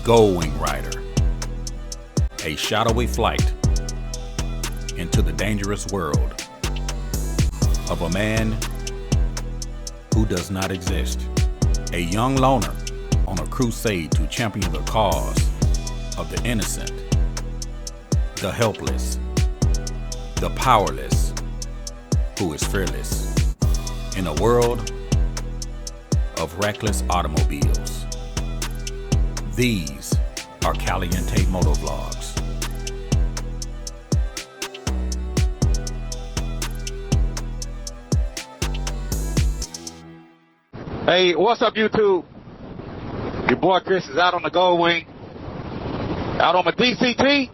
Goldwing Rider, a shadowy flight into the dangerous world of a man who does not exist. A young loner on a crusade to champion the cause of the innocent, the helpless, the powerless, who is fearless in a world of reckless automobiles. These are Caliente Motovlogs. Hey, what's up, YouTube? Your boy Chris is out on the Goldwing, out on my DCT,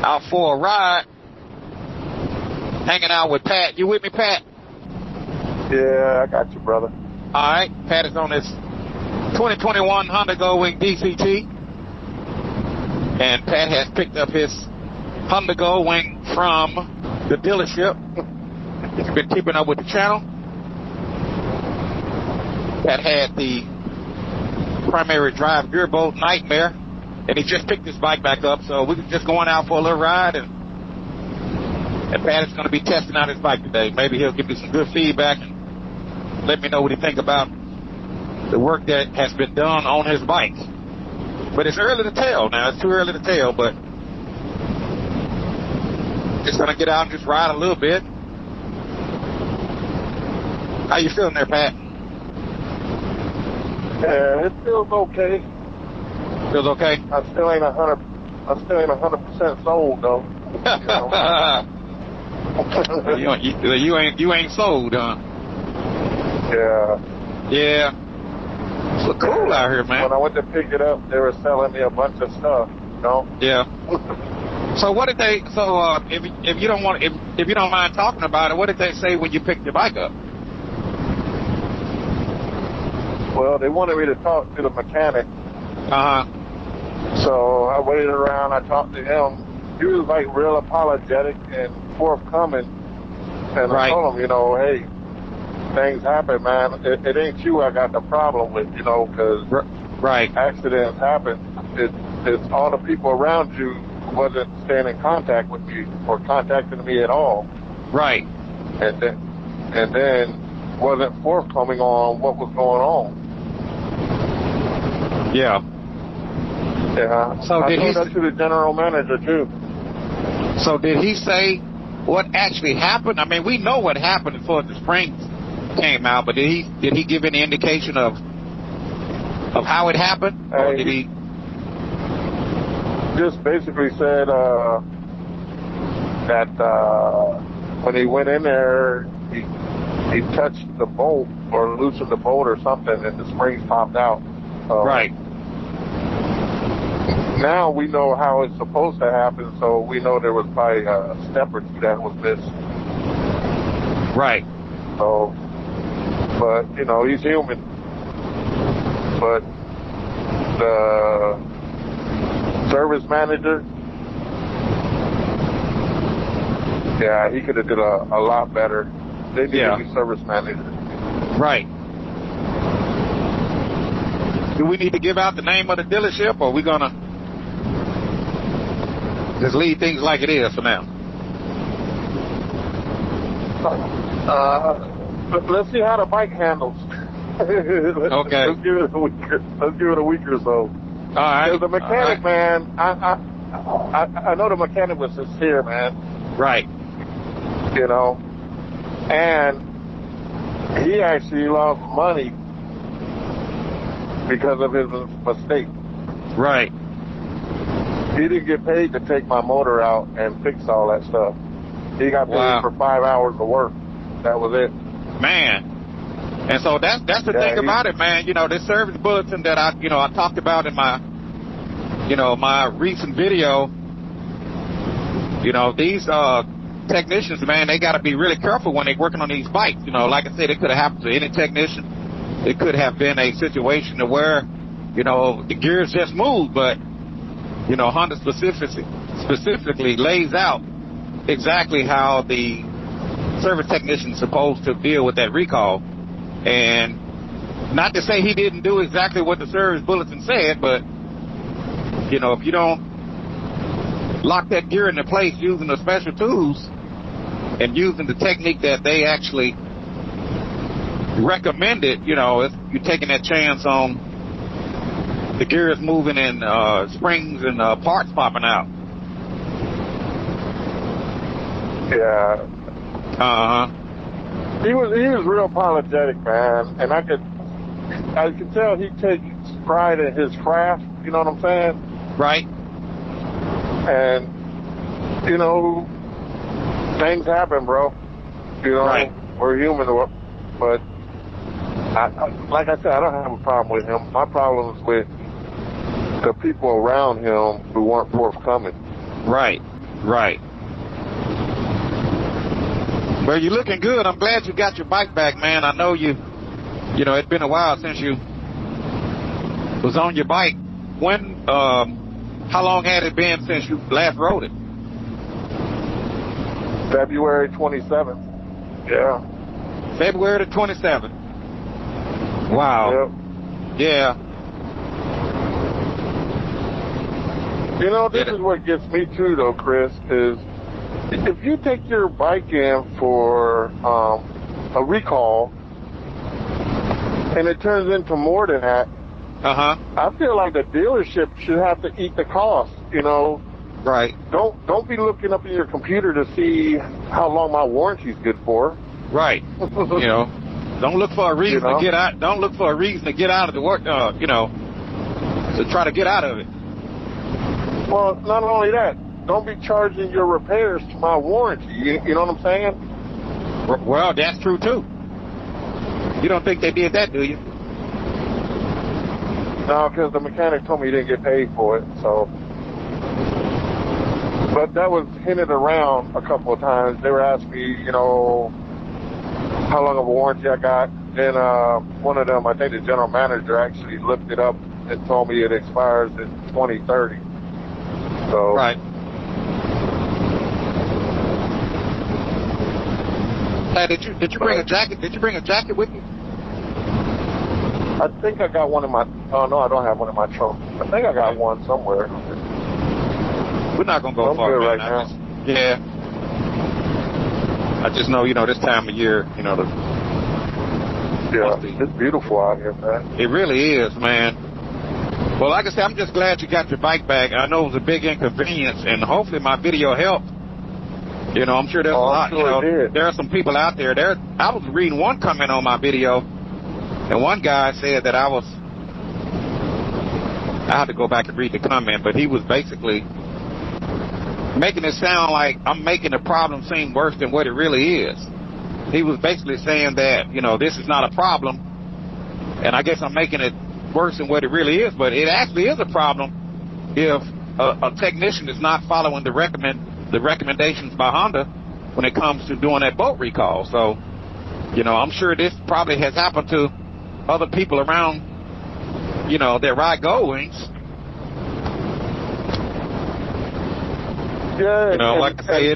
out for a ride, hanging out with Pat. You with me, Pat? Yeah, I got you, brother. All right, Pat is on his 2021 Honda Goldwing DCT, and Pat has picked up his Honda Goldwing from the dealership. He's been keeping up with the channel. Pat had the primary drive gearbolt nightmare, and he just picked his bike back up, so we're just going out for a little ride, and Pat is going to be testing out his bike today. Maybe he'll give me some good feedback and let me know what he think about the work that has been done on his bike. But it's early to tell now. It's too early to tell, but just going to get out and just ride a little bit. How you feeling there, Pat? Yeah, it feels okay. Feels okay? I still ain't 100% sold though. You ain't sold, huh? Yeah. Yeah. It's look cool out here, man. When I went to pick it up, they were selling me a bunch of stuff, you know? Yeah. So what did they? So if you don't want, if you don't mind talking about it, what did they say when you picked your bike up? Well, they wanted me to talk to the mechanic. So I waited around. I talked to him. He was like real apologetic and forthcoming. And I told him, you know, hey, things happen, man. It ain't you I got the problem with, you know, because accidents happen. It's all the people around you who wasn't staying in contact with me or contacting me at all. Right. And then wasn't forthcoming on what was going on. Yeah. Yeah. So I told that to the general manager too. So did he say what actually happened? I mean, we know what happened as far as the springs came out, but did he give any indication of how it happened? Or did he just basically said that when he went in there, he touched the bolt or loosened the bolt or something, and the springs popped out. Right. Now we know how it's supposed to happen, so we know there was probably a step or two that was missed. Right. So, but, you know, he's human. But the service manager, yeah, he could have did a lot better. They need a new service manager. Right. Do we need to give out the name of the dealership, or are we going to just leave things like it is for now? Let's see how the bike handles. Okay. Let's give it a week or so. All right. Because the mechanic, man, I know the mechanic was sincere, man. Right. You know, and he actually lost money because of his mistake. Right. He didn't get paid to take my motor out and fix all that stuff. He got paid for 5 hours of work. That was it. Man. And so that's the thing about it, man. You know, this service bulletin that I talked about in my, my recent video, these technicians, man, they got to be really careful when they're working on these bikes. Like I said, it could have happened to any technician. It could have been a situation to where, the gears just moved, but, Honda specifically lays out exactly how the service technician is supposed to deal with that recall. And not to say he didn't do exactly what the service bulletin said, but You know, if you don't lock that gear into place using the special tools and using the technique that they actually recommended, you know, if you're taking that chance on the gears moving and springs and parts popping out. Yeah. Uh-huh. He was real apologetic, man, and I could tell he takes pride in his craft. You know what I'm saying? Right. And you know, things happen, bro. You know, right. We're human, but like I said, I don't have a problem with him. My problem is with the people around him who weren't forthcoming. Right. Right. Well, you're looking good. I'm glad you got your bike back, man. I know you know, it's been a while since you was on your bike. When, how long had it been since you last rode it? February 27th. Yeah. February the 27th. Wow. Yep. Yeah. You know, this is what gets me too, though, Chris, is if you take your bike in for a recall and it turns into more than that, I feel like the dealership should have to eat the cost, you know. Right. Don't be looking up in your computer to see how long my warranty's good for. Right. You know, don't look for a reason to get out. Don't look for a reason to get out of the work. You know, to try to get out of it. Well, not only that, don't be charging your repairs to my warranty. You know what I'm saying? Well, that's true too. You don't think they did that, do you? No, because the mechanic told me he didn't get paid for it. So, but that was hinted around a couple of times. They were asking me, you know, how long of a warranty I got. Then one of them, I think the general manager, actually looked it up and told me it expires in 2030. So. Right. Hey, did you bring a jacket? Did you bring a jacket with you? I think I got one in my. Oh no, I don't have one in my trunk. I think I got one somewhere. We're not gonna go far right now. Yeah. I just know, you know, this time of year, you know, it's beautiful out here, man. It really is, man. Well, like I said, I'm just glad you got your bike back. I know it was a big inconvenience, and hopefully my video helped. You know, I'm sure there's a lot. Sure you know, did. there are some people out there. I was reading one comment on my video, and one guy said that I have to go back and read the comment, but he was basically making it sound like I'm making the problem seem worse than what it really is. He was basically saying that, you know, this is not a problem, and I guess I'm making it worse than what it really is, but it actually is a problem if a technician is not following the recommendations by Honda when it comes to doing that boat recall. So, you know, I'm sure this probably has happened to other people around, you know, that ride Goldwings. Yeah, you know, like I say,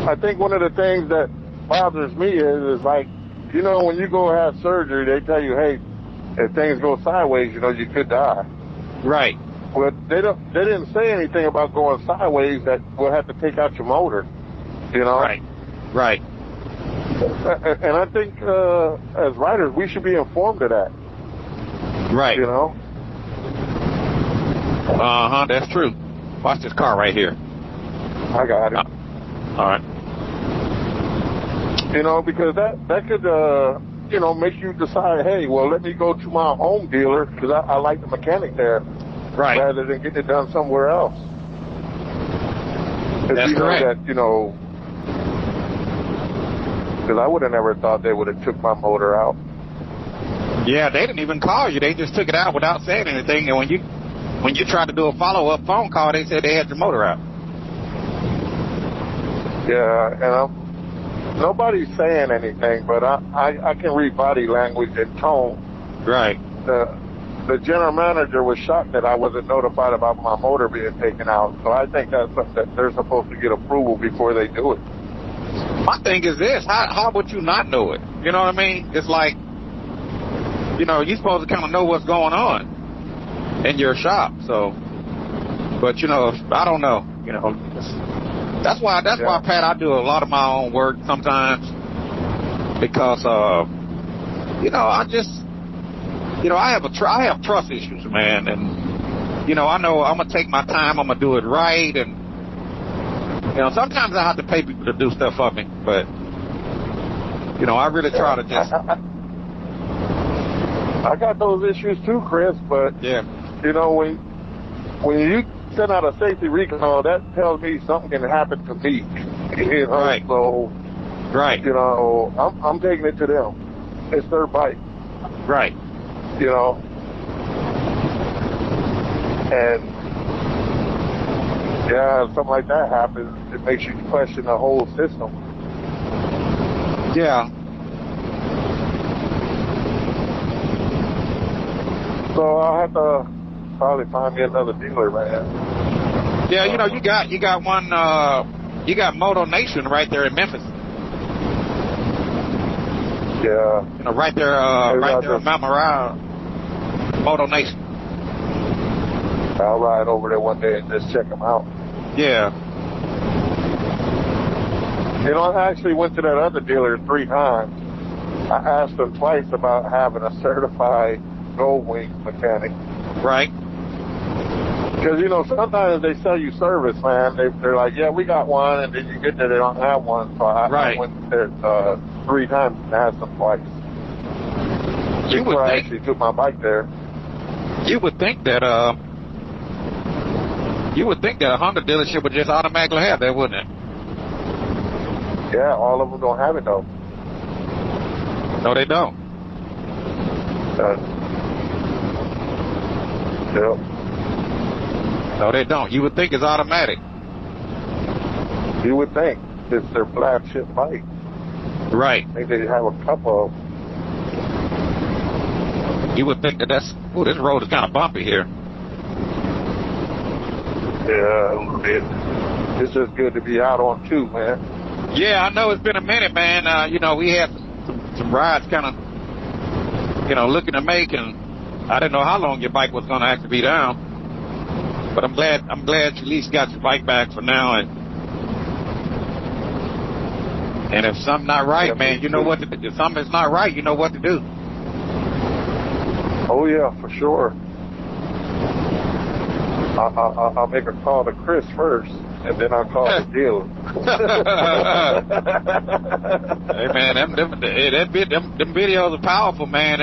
I think one of the things that bothers me is like, you know, when you go have surgery, they tell you, hey, if things go sideways, you know, you could die. Right. But they didn't say anything about going sideways that we'll have to take out your motor, you know? Right. Right. And I think as riders, we should be informed of that. Right. You know? That's true. Watch this car right here. I got it. All right. You know, because that could, you know, make you decide, hey, well, let me go to my home dealer because I like the mechanic there. Right. Rather than getting it done somewhere else. That's correct. That, you know, because I would have never thought they would have took my motor out. Yeah, they didn't even call you. They just took it out without saying anything. And when you tried to do a follow-up phone call, they said they had your motor out. Yeah, and nobody's saying anything, but I can read body language and tone. Right. The general manager was shocked that I wasn't notified about my motor being taken out. So I think that's something that they're supposed to get approval before they do it. My thing is this, how would you not know it? You know what I mean? It's like, you know, you're supposed to kind of know what's going on. in your shop. So, but you know, I don't know. You know, that's why, Pat, I do a lot of my own work sometimes because, you know, I just, you know, I have trust issues, man, and you know I'm gonna take my time. I'm gonna do it right, and you know, sometimes I have to pay people to do stuff for me, but you know, I really try to just. I got those issues too, Chris, but yeah, you know, when you send out a safety recall, that tells me something can happen to me. You know, right. So, right. You know, I'm taking it to them. It's their bike. Right. You know, and yeah, if something like that happens, it makes you question the whole system. Yeah. So I'll have to probably find me another dealer, man. Yeah, you know, you got one, you got Moto Nation right there in Memphis. Yeah. You know, right there on Mount Moriah, Moto Nation. I'll ride over there one day and just check them out. Yeah. You know, I actually went to that other dealer 3 times. I asked them twice about having a certified Goldwing mechanic. Right. Because, you know, sometimes they sell you service, man. They're like, yeah, we got one, and then you get there, they don't have one. So I went there 3 times and asked them twice. I actually took my bike there. You would think that a Honda dealership would just automatically have that, wouldn't it? Yeah, all of them don't have it, though. No, they don't. Yep. No, they don't. You would think it's automatic. You would think. It's their flagship bike. Right. I think they have a couple of. You would think that this road is kind of bumpy here. Yeah, a little bit. It's just good to be out on too, man. Yeah, I know it's been a minute, man. You know, we had some rides kind of, you know, looking to make, and I didn't know how long your bike was going to actually be down. But I'm glad you at least got your bike back for now. And if something's not right, man, you know what to do. If something's not right, you know what to do. Oh yeah, for sure. I'll make a call to Chris first, and then I'll call the dealer. Hey man, them videos are powerful, man.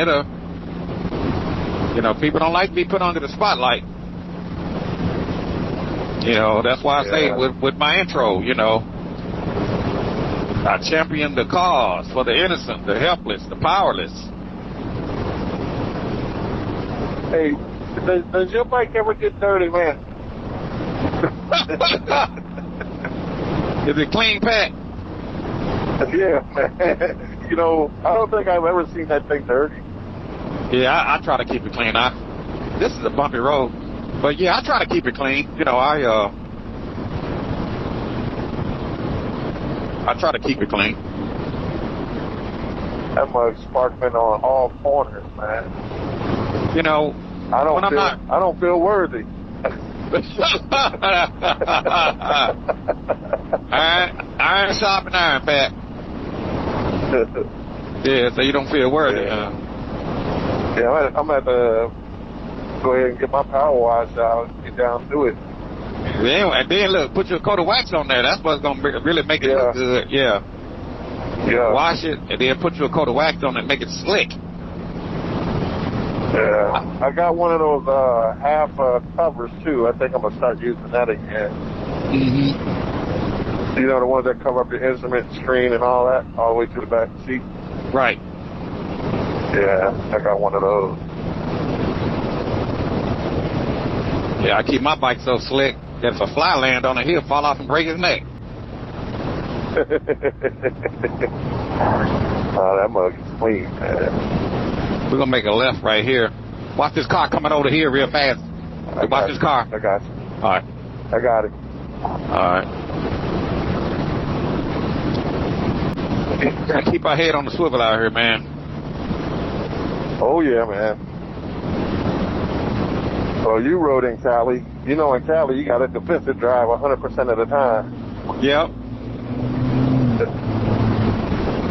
You know, people don't like to be put under the spotlight. You know, that's why I say with my intro, you know, I champion the cause for the innocent, the helpless, the powerless. Hey, does your bike ever get dirty, man? Is it clean, Pat? Yeah, man. You know, I don't think I've ever seen that thing dirty. Yeah, I try to keep it clean. This is a bumpy road. But yeah, I try to keep it clean. You know, I try to keep it clean. That mug's sparkling on all corners, man. You know, I don't feel worthy. Iron sharpen iron, Pat. Yeah, so you don't feel worthy, huh? Yeah, I'm at the. Go ahead and get my power wash out and get down to it. Yeah, and then look, put your coat of wax on there. That's what's going to really make it look good. Yeah. Yeah. Wash it and then put your coat of wax on it and make it slick. Yeah. I got one of those half covers too. I think I'm going to start using that again. Mm-hmm. You know, the ones that cover up your instrument screen and all that, all the way to the back seat. Right. Yeah, I got one of those. Yeah, I keep my bike so slick that if a fly land on it, he'll fall off and break his neck. Oh, that mug is clean, man. We're going to make a left right here. Watch this car coming over here real fast. Watch this car. I got you. All right. I got it. All right. Gotta keep our head on the swivel out here, man. Oh, yeah, man. So you rode in Cali. You know, in Cali, you got a defensive drive 100% of the time. Yep.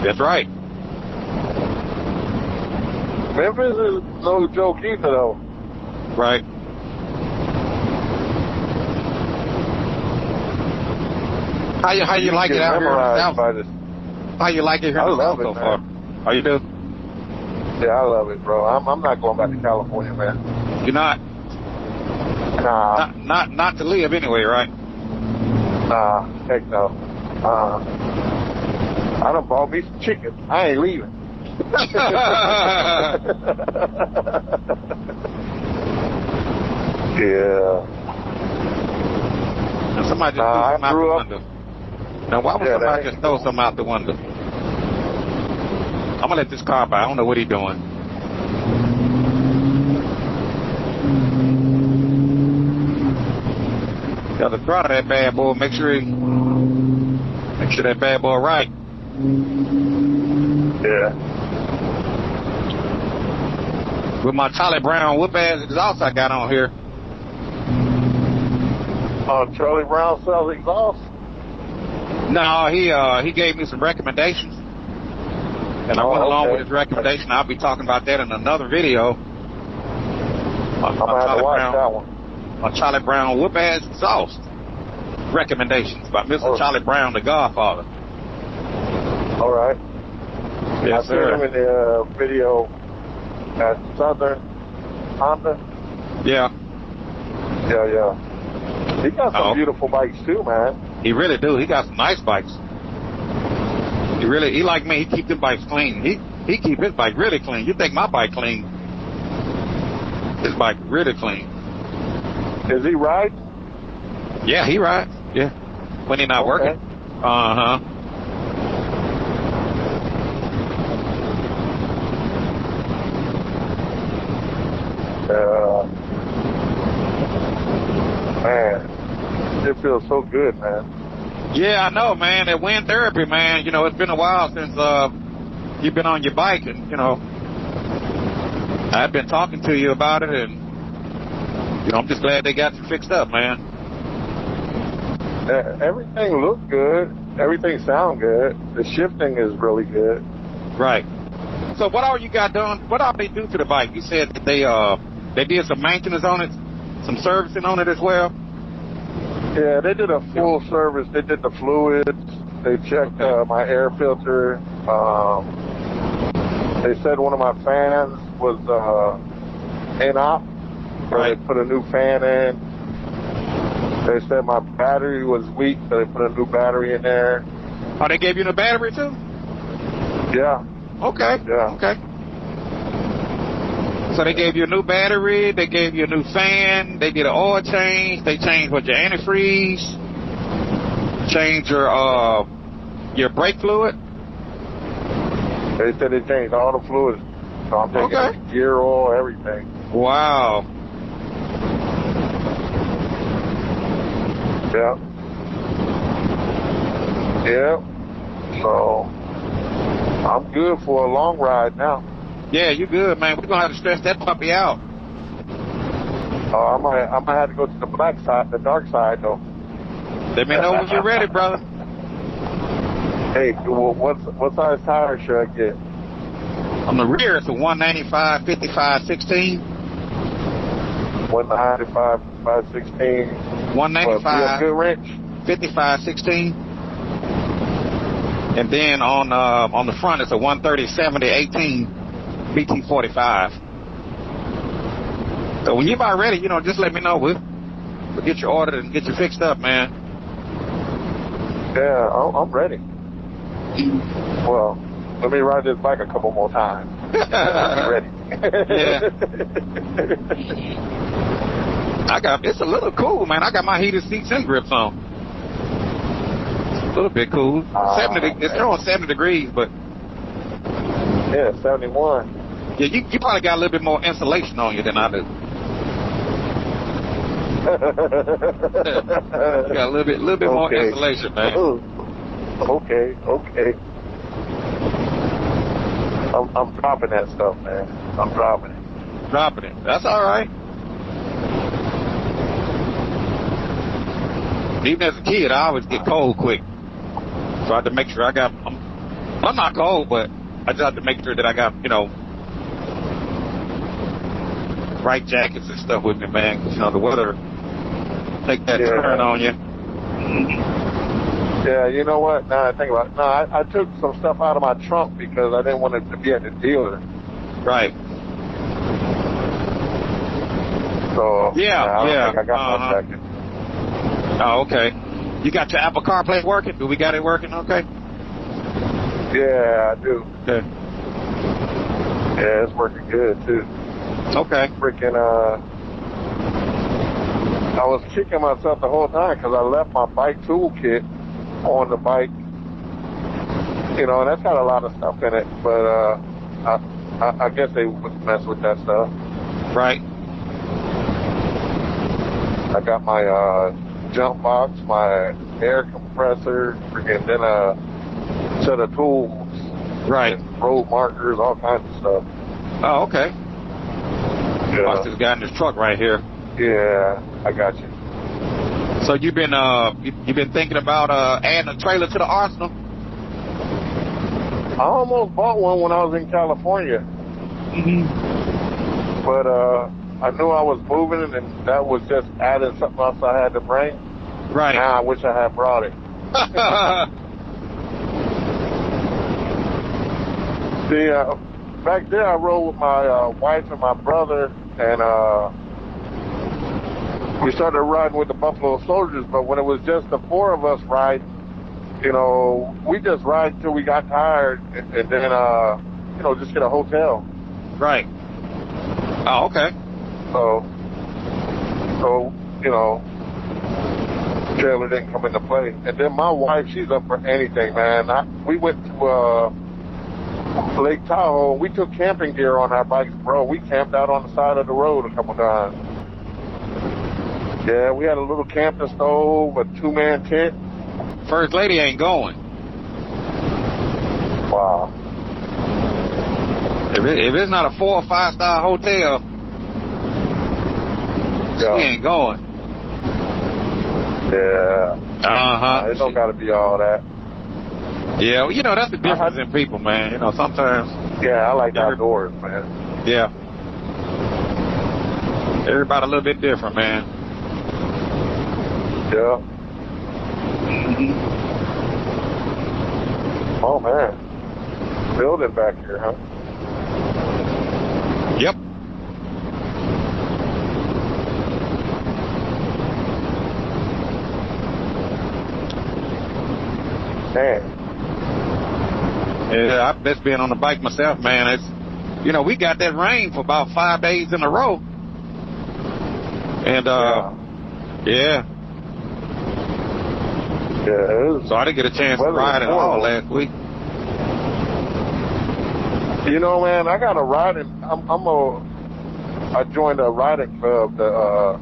That's right. Memphis is no joke either, though. Right. How you like it out here in the South? How you like it here in the South so far? How you do? Yeah, I love it, bro. I'm not going back to California, man. You're not? Nah. Not to live anyway, right? Nah, heck no. I done bought me some chicken. I ain't leaving. Yeah. And somebody just threw something out the window. Now, why would somebody just throw something out the window? I'm gonna let this car by. I don't know what he's doing. Got to throttle that bad boy. Make sure that bad boy right. Yeah. With my Charlie Brown whoop-ass exhaust I got on here. Charlie Brown sells exhaust? No, he gave me some recommendations. And I went along with his recommendation. I'll be talking about that in another video. I'm going to have to watch that one. My Charlie Brown whoop-ass exhaust recommendations by Mr. Charlie Brown, the Godfather. All right. Yes, sir. I seen him in the video at Southern Honda. Yeah. Yeah. He got some beautiful bikes too, man. He really do. He got some nice bikes. He like me. He keep them bikes clean. He keep his bike really clean. You think my bike clean? His bike really clean. Is he ride? Yeah, he rides. Yeah. When he not working. Uh-huh. Man, it feels so good, man. Yeah, I know, man. That wind therapy, man. You know, it's been a while since you've been on your bike, and you know, I've been talking to you about it, and you know, I'm just glad they got you fixed up, man. Everything looked good. Everything sound good. The shifting is really good. Right. So what all you got done? What all they do to the bike? You said that they did some maintenance on it, some servicing on it as well. Yeah, they did a full service. They did the fluids. They checked my air filter. They said one of my fans was in-op. Right. They put a new fan in. They said my battery was weak, so they put a new battery in there. Oh, they gave you the battery too? Yeah. Okay. Yeah. Okay. So they gave you a new battery, they gave you a new fan, they did an oil change, they changed your antifreeze, changed your brake fluid. They said they changed all the fluids. So I'm taking gear oil, everything. Wow. Yeah. Yeah. So I'm good for a long ride now. Yeah, you good, man. We're gonna have to stress that puppy out. I might have to go to the black side, the dark side, though. Let me know when you're ready, brother. Hey, what size tire should I get? On the rear, it's a 195, 55, 16. 195, 516. 195, good wrench. 55, 16. And then on the front, it's a 130, 70, 18. BT45. So when you're about ready, you know, just let me know. We'll get you ordered and get you fixed up, man. Yeah, I'm ready. Well, let me ride this bike a couple more times. I'm ready. Yeah. It's a little cool, man. I got my heated seats and grips on. It's a little bit cool. It's throwing 70 degrees, but yeah, 71. Yeah, you probably got a little bit more insulation on you than I do. You got a little bit more insulation, man. Okay. I'm dropping that stuff, man. I'm dropping it. Dropping it. That's all right. Even as a kid, I always get cold quick. So I had to make sure I'm not cold, but I just have to make sure that I got, right jackets and stuff with me, man. 'Cause, the weather take that turn on you. Yeah, you know what? Now I think about it. No, I took some stuff out of my trunk because I didn't want it to be at the dealer. Right. So, yeah. I don't think I got my jacket. Oh, okay. You got your Apple CarPlay working? Do we got it working okay? Yeah, I do. Okay. Yeah, it's working good, too. Okay. Freaking, I was kicking myself the whole time because I left my bike toolkit on the bike. And that's got a lot of stuff in it, but I guess they wouldn't mess with that stuff. Right. I got my jump box, my air compressor, freaking then a set of tools. Right. Road markers, all kinds of stuff. Oh, okay. Yeah. Watch this guy in this truck right here. Yeah, I got you. So you've been thinking about adding a trailer to the arsenal? I almost bought one when I was in California. Mm-hmm. But I knew I was moving, and that was just adding something else I had to bring. Right. Now I wish I had brought it. See, back there I rode with my wife and my brother, and we started riding with the Buffalo Soldiers, but when it was just the four of us riding, we just ride until we got tired, and then, just get a hotel. Right. Oh, okay. So, trailer didn't come into play. And then my wife, she's up for anything, man. We went to Lake Tahoe. We took camping gear on our bikes, bro. We camped out on the side of the road a couple times. Yeah, we had a little camping stove, a 2-man tent. First lady ain't going. Wow. If it's not a 4 or 5-star hotel, she ain't going. Yeah. Uh-huh. It don't got to be all that. Yeah, well, that's the difference in people, man. Sometimes. Yeah, I like outdoors, man. Yeah. Everybody a little bit different, man. Yeah. Oh, man. Building back here, huh? Yep. Man. Yeah, I've just been on the bike myself, man. It's, we got that rain for about 5 days in a row. And, yeah. Yeah, so I didn't get a chance to ride at all last week. Man, I got a riding. I joined a riding club, the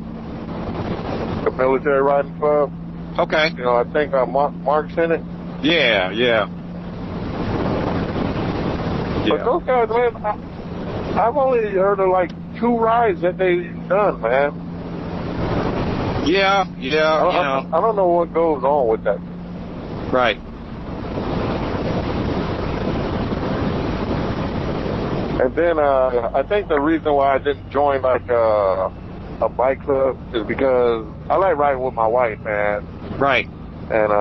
military riding club. Okay. I think Mark's in it. Yeah. But those guys, man, I've only heard of like 2 rides that they've done, man. Yeah. I don't know what goes on with that. Right. And then I think the reason why I didn't join like a bike club is because I like riding with my wife, man. Right. And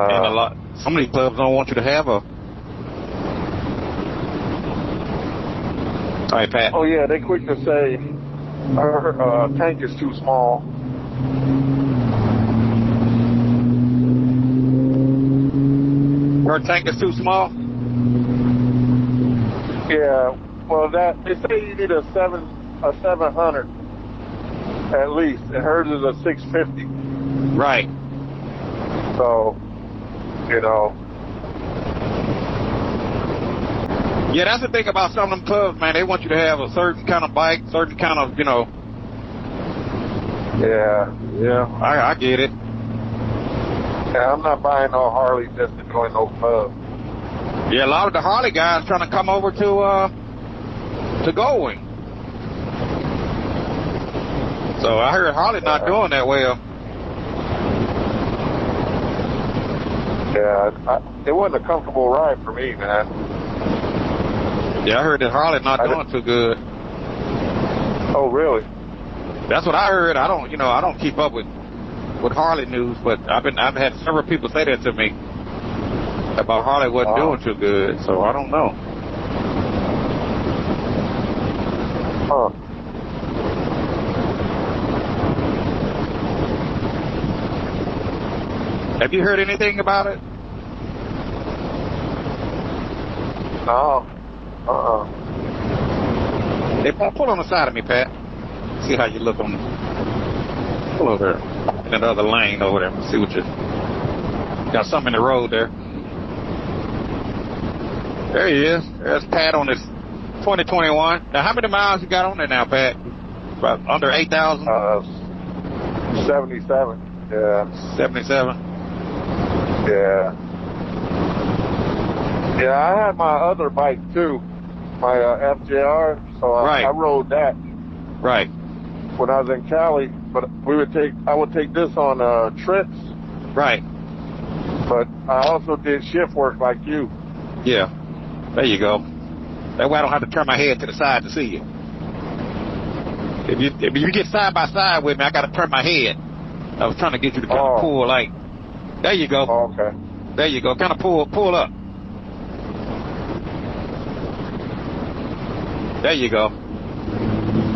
some of these clubs don't want you to have a. All right, Pat. Oh yeah, they quick to say her tank is too small. Her tank is too small? Yeah. Well, they say you need a 700 at least, and hers is a 650. Right. So, Yeah, that's the thing about some of them clubs, man. They want you to have a certain kind of bike, certain kind of, Yeah. I get it. Yeah, I'm not buying no Harley just to join no club. Yeah, a lot of the Harley guys trying to come over to Goldwing. So I heard Harley not doing that well. It wasn't a comfortable ride for me, man. Yeah, I heard that Harley's not doing too good. Oh, really? That's what I heard. I don't keep up with Harley news, but I've had several people say that to me about Harley wasn't doing too good. So I don't know. Huh. Have you heard anything about it? No. Hey, pull on the side of me, Pat. See how you look on. Pull over there. In that other lane over there. See what you got. Something in the road there. There he is. There's Pat on his 2021. Now, how many miles you got on there now, Pat? About under 8,000? 77. Yeah. 77. Yeah. Yeah, I had my other bike too, my FJR, so I rode that. Right. When I was in Cali, but I would take this on trips. Right. But I also did shift work like you. Yeah. There you go. That way I don't have to turn my head to the side to see you. If you get side by side with me, I got to turn my head. I was trying to get you to kind of pull like. There you go. Oh, okay. There you go. Kind of pull up. There you go.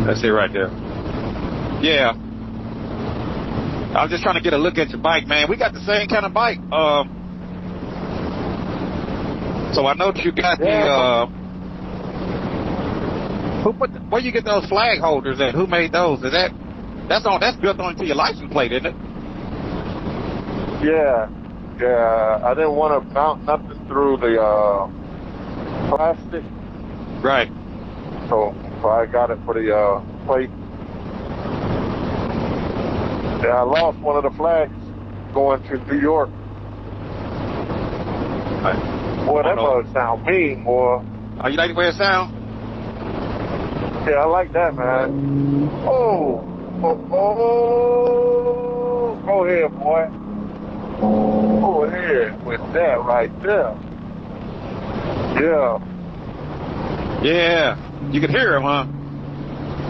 That's it right there. Yeah. I was just trying to get a look at your bike, man. We got the same kind of bike. So I know that you got where you get those flag holders at? Who made those? That's built onto your license plate, isn't it? Yeah. I didn't want to mount nothing through the plastic. Right. So I got it for the plate. Yeah, I lost one of the flags going to New York. Boy, that must sound mean, boy. Oh, you like the way it sounds? Yeah, I like that, man. Oh. Go ahead, boy. Go ahead with that right there. Yeah. Yeah. You can hear him, huh?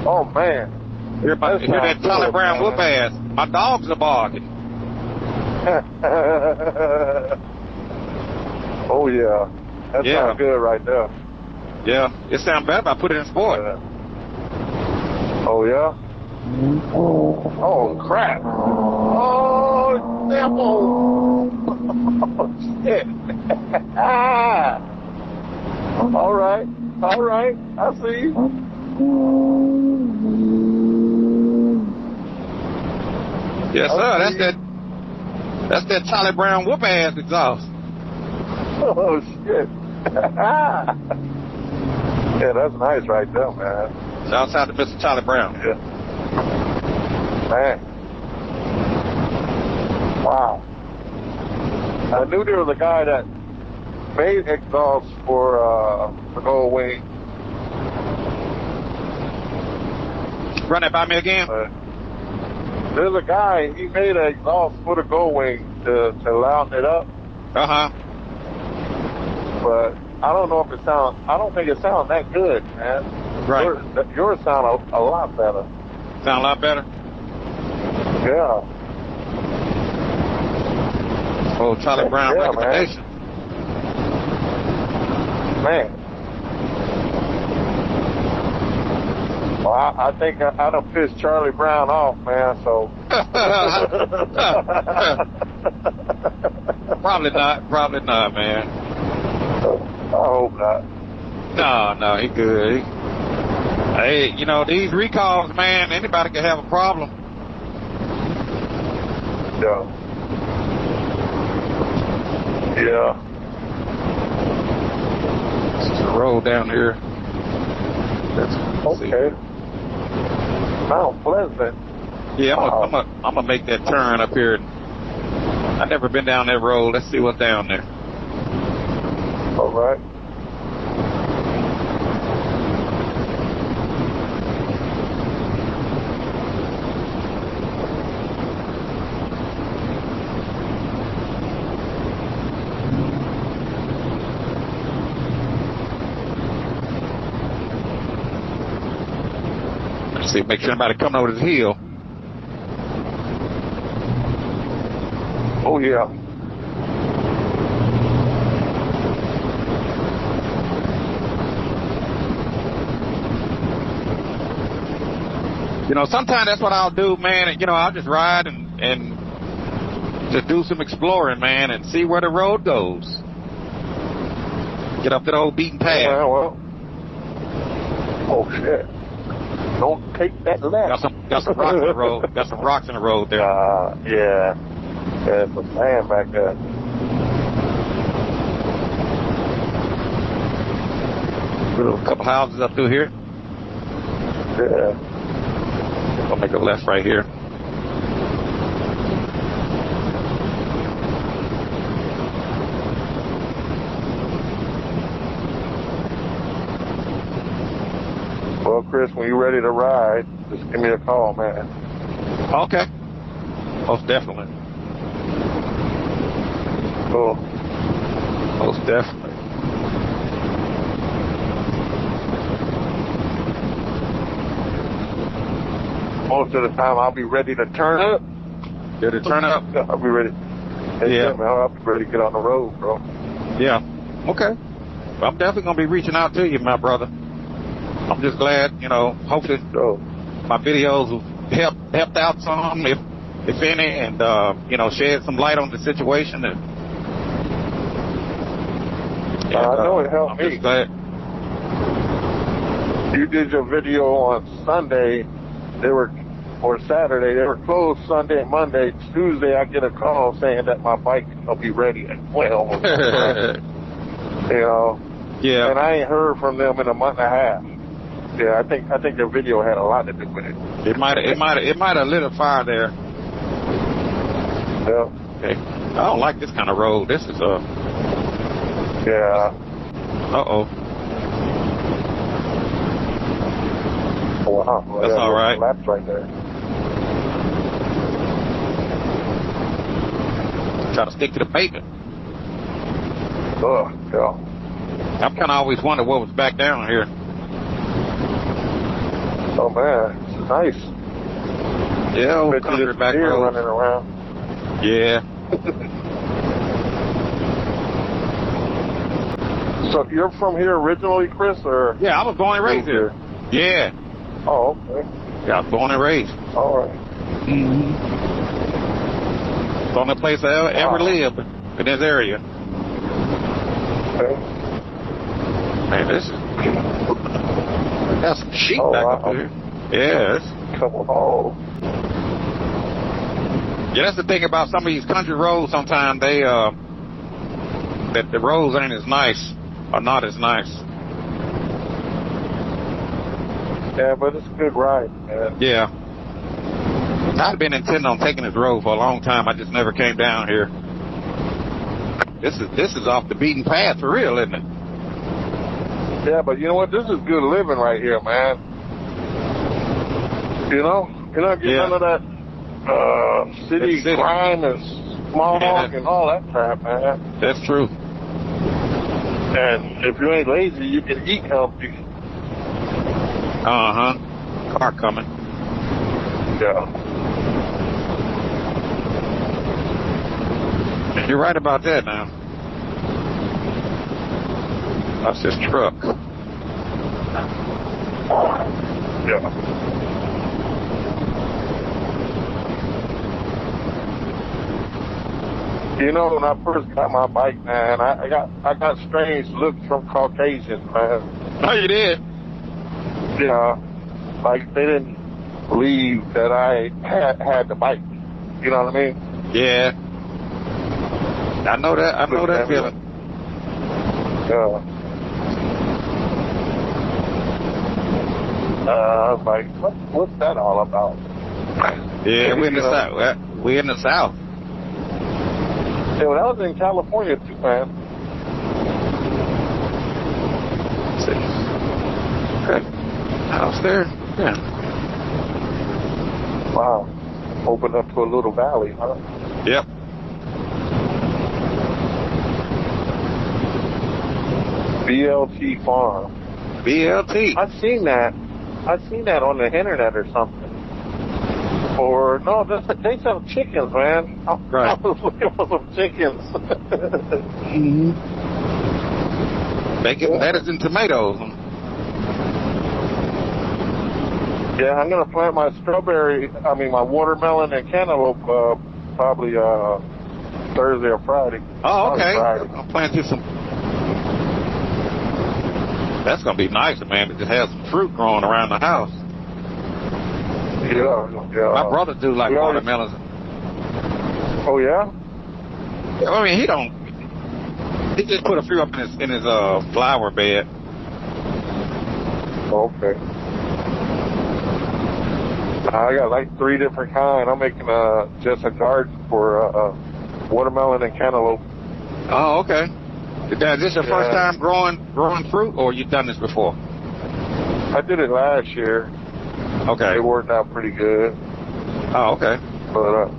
Oh, man. Hear that Charlie Brown whoop ass. My dogs are barking. Oh, yeah. That sounds good right there. Yeah. It sounds better if I put it in sport. Yeah. Oh, yeah? Oh, crap. Oh, devil. Oh, shit. All right. I see you. Yes, sir. That's that Charlie Brown whoop ass exhaust. Oh, shit. Yeah, that's nice right there, man. Shouts out to Mr. Charlie Brown. Yeah. Man. Wow. I knew there was a guy that made exhausts for Goldwing. Run that by me again. There's a guy, he made an exhaust for the Goldwing to louden it up. Uh-huh. But I don't know if it sounds, I don't think it sounds that good, man. Right. Yours sound a lot better. Sound a lot better? Yeah. Oh, Charlie Brown recommendation. Man. Well, I think I done pissed Charlie Brown off, man, so. Probably not, man. I hope not. No, he good. Hey, these recalls, man, anybody can have a problem. Yeah. This is a road down here. Okay. Mount Pleasant. Yeah, I'm gonna make that turn up here. I've never been down that road. Let's see what's down there. All right. See, make sure nobody coming over this hill. Oh, yeah. You know, sometimes that's what I'll do, man. You know, I'll just ride and just do some exploring, man, and see where the road goes. Get up that old beaten path. Yeah, well. Oh, shit. Don't take that left. Got some rocks in the road. Got some rocks in the road there. Yeah. There's some sand back there. A couple houses up through here. Yeah. I'll make a left right here. Well, Chris, when you're ready to ride, just give me a call, man. Okay. Most definitely. Cool. Most definitely. Most of the time, I'll be ready to turn up. Ready to turn up? I'll be ready. Yeah. Man, I'll be ready to get on the road, bro. Yeah. Okay. Well, I'm definitely going to be reaching out to you, my brother. I'm just glad, you know, hopefully my videos helped out some, if any, and, you know, shed some light on the situation. And I know it helped I'm me. just glad. You did your video on Sunday. Or Saturday. They were closed Sunday and Monday. Tuesday, I get a call saying that my bike will be ready at 12. You know? Yeah. And I ain't heard from them in a month and a half. Yeah, I think their video had a lot to do with it. It might have lit a fire there. Yeah. Okay. I don't like this kind of road. This is Yeah. Uh-oh. Wow. Well, That's all right. Laps right there. Try to stick to the pavement. Yeah. I've kind of always wondered what was back down here. Oh, man. It's nice. Yeah, old Bet country you back deer road. running around. Yeah. So you're from here originally, Chris, or? Yeah, I was born and raised here. Yeah. Oh, okay. Yeah, I was born and raised. All right. Mm-hmm. It's the only place I ever lived in this area. Okay. Man, this is... Got some sheep back up here. Yeah. Couple of hogs. Yeah, that's the thing about some of these country roads. Sometimes they, that the roads ain't as nice, or not as nice. Yeah, but it's a good ride, man. Yeah. I've been intending on taking this road for a long time. I just never came down here. This is off the beaten path for real, isn't it? Yeah, but you know what? This is good living right here, man. You know? You're not getting none of that city crime and smog and all that crap, man. That's true. And if you ain't lazy, you can eat healthy. Uh-huh. Car coming. Yeah. You're right about that now. That's this truck. Yeah. You know, when I first got my bike, man, I got strange looks from Caucasians, man. Oh, you did? Yeah. Like, they didn't believe that I had the bike. You know what I mean? Yeah. I know that. I know that feeling. Yeah. I was like, what's that all about? Yeah, we're in the South. We're in the South. Yeah, well, that was in California too, man. Okay. House there. Yeah. Wow. Opened up to a little valley, huh? Yep. BLT Farm. BLT. I've seen that. I seen that on the internet or something. Or no, they sell chickens, man. I was looking for some chickens. Bacon, lettuce, and tomatoes. Yeah, I'm gonna plant my my watermelon and cantaloupe probably Thursday or Friday. Oh, okay. Friday. I'll plant you some. That's gonna be nice, man. To just have some fruit growing around the house. Yeah. My brother do like watermelons. Oh yeah? I mean, he just put a few up in his flower bed. Okay. I got like 3 different kinds. I'm making just a garden for watermelon and cantaloupe. Oh, okay. Is this your first time growing fruit, or you done this before? I did it last year. Okay. It worked out pretty good. Oh, okay. But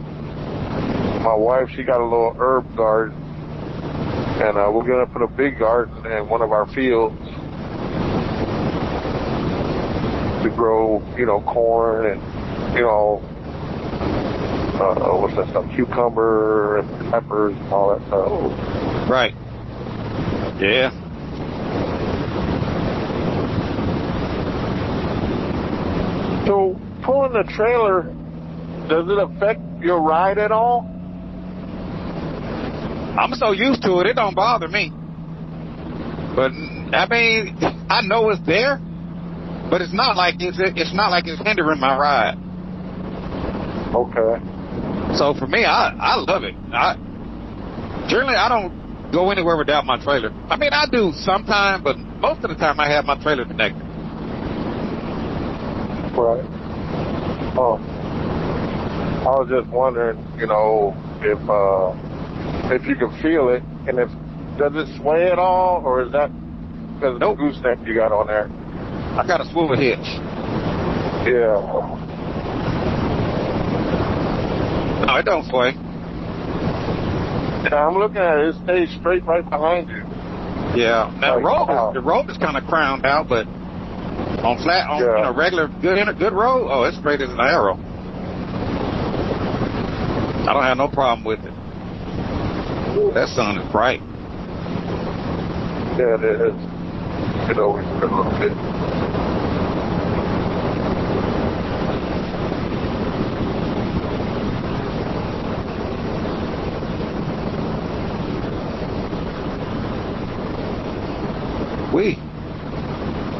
my wife, she got a little herb garden, and we're gonna put a big garden in one of our fields to grow, corn and what's that stuff? Cucumber and peppers and all that stuff. Right. Yeah. So pulling the trailer, does it affect your ride at all? I'm so used to it, it don't bother me. But I mean, I know it's there, but it's not like it's hindering my ride. Okay. So for me, I love it. Generally I don't go anywhere without my trailer. I mean, I do sometimes, but most of the time I have my trailer connected. Right. Oh, I was just wondering, if you can feel it, and does it sway at all, or is that because of the gooseneck you got on there? I got a swivel hitch. Yeah. No, it don't sway. Yeah, I'm looking at it. It stays straight right behind you. Yeah. Now the road is kind of crowned out, but on regular good road, it's straight as an arrow. I don't have no problem with it. That sun is bright. Yeah, it is. It always a little bit.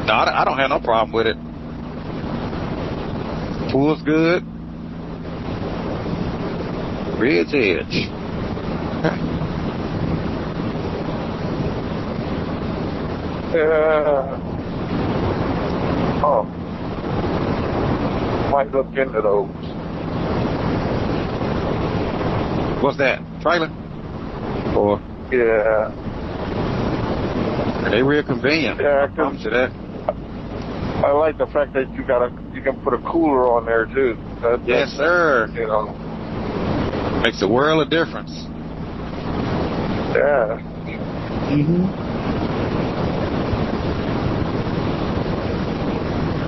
No, I don't have no problem with it. Pulls good. Ridge edge. Might look into those. What's that? Trailer? Or? Yeah. They real convenient. Yeah, I promise you that. I like the fact that you can put a cooler on there too. Yes, sir. Makes a world of difference. Yeah.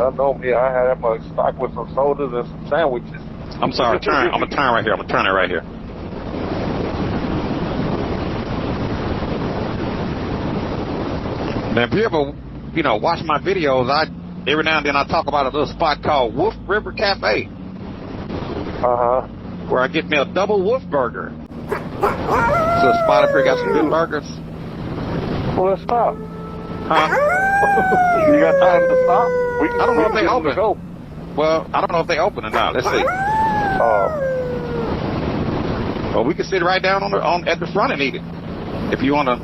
I know me. I had my stock with some sodas and some sandwiches. I'm sorry. I'm gonna turn right here. I'm gonna turn it right here. Now, if you ever, watch my videos, every now and then I talk about a little spot called Wolf River Cafe. Where I get me a double wolf burger. So a spot up here got some good burgers. Well, let's stop. Huh? You got time to stop? I don't know if they open. Well, I don't know if they open or not. Let's see. Well, we can sit right down at the front and eat it. If you want to.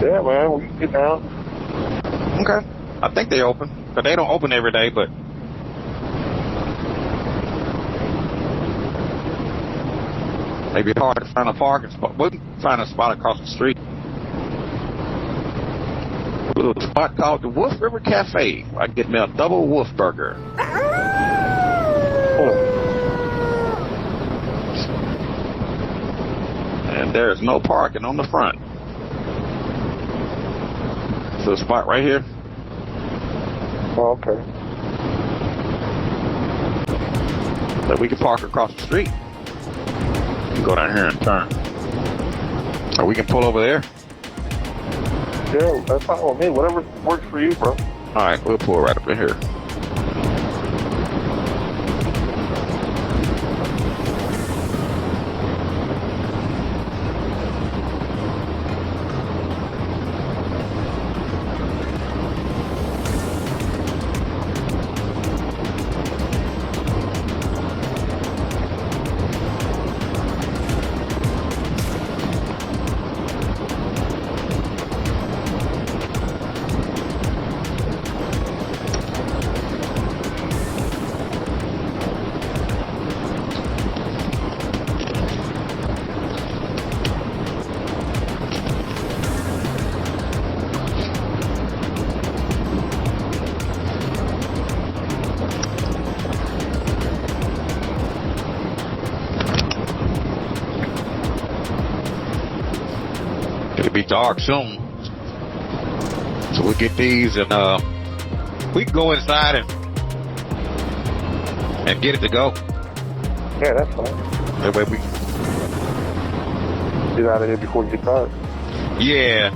Yeah, man, we can get down. Okay. I think they open. But they don't open every day, but. Maybe hard to find a parking spot. We can find a spot across the street. A little spot called the Wolf River Cafe. I get me a double wolf burger. And there is no parking on the front. So a spot right here. Oh, okay. But we can park across the street. Go down here and turn. Or we can pull over there. Yeah, that's fine with me. Whatever works for you, bro. All right, we'll pull right up in here. It'll be dark soon. So we'll get these and we can go inside and get it to go. Yeah, that's fine. That way we Get out of here before you get caught. Yeah.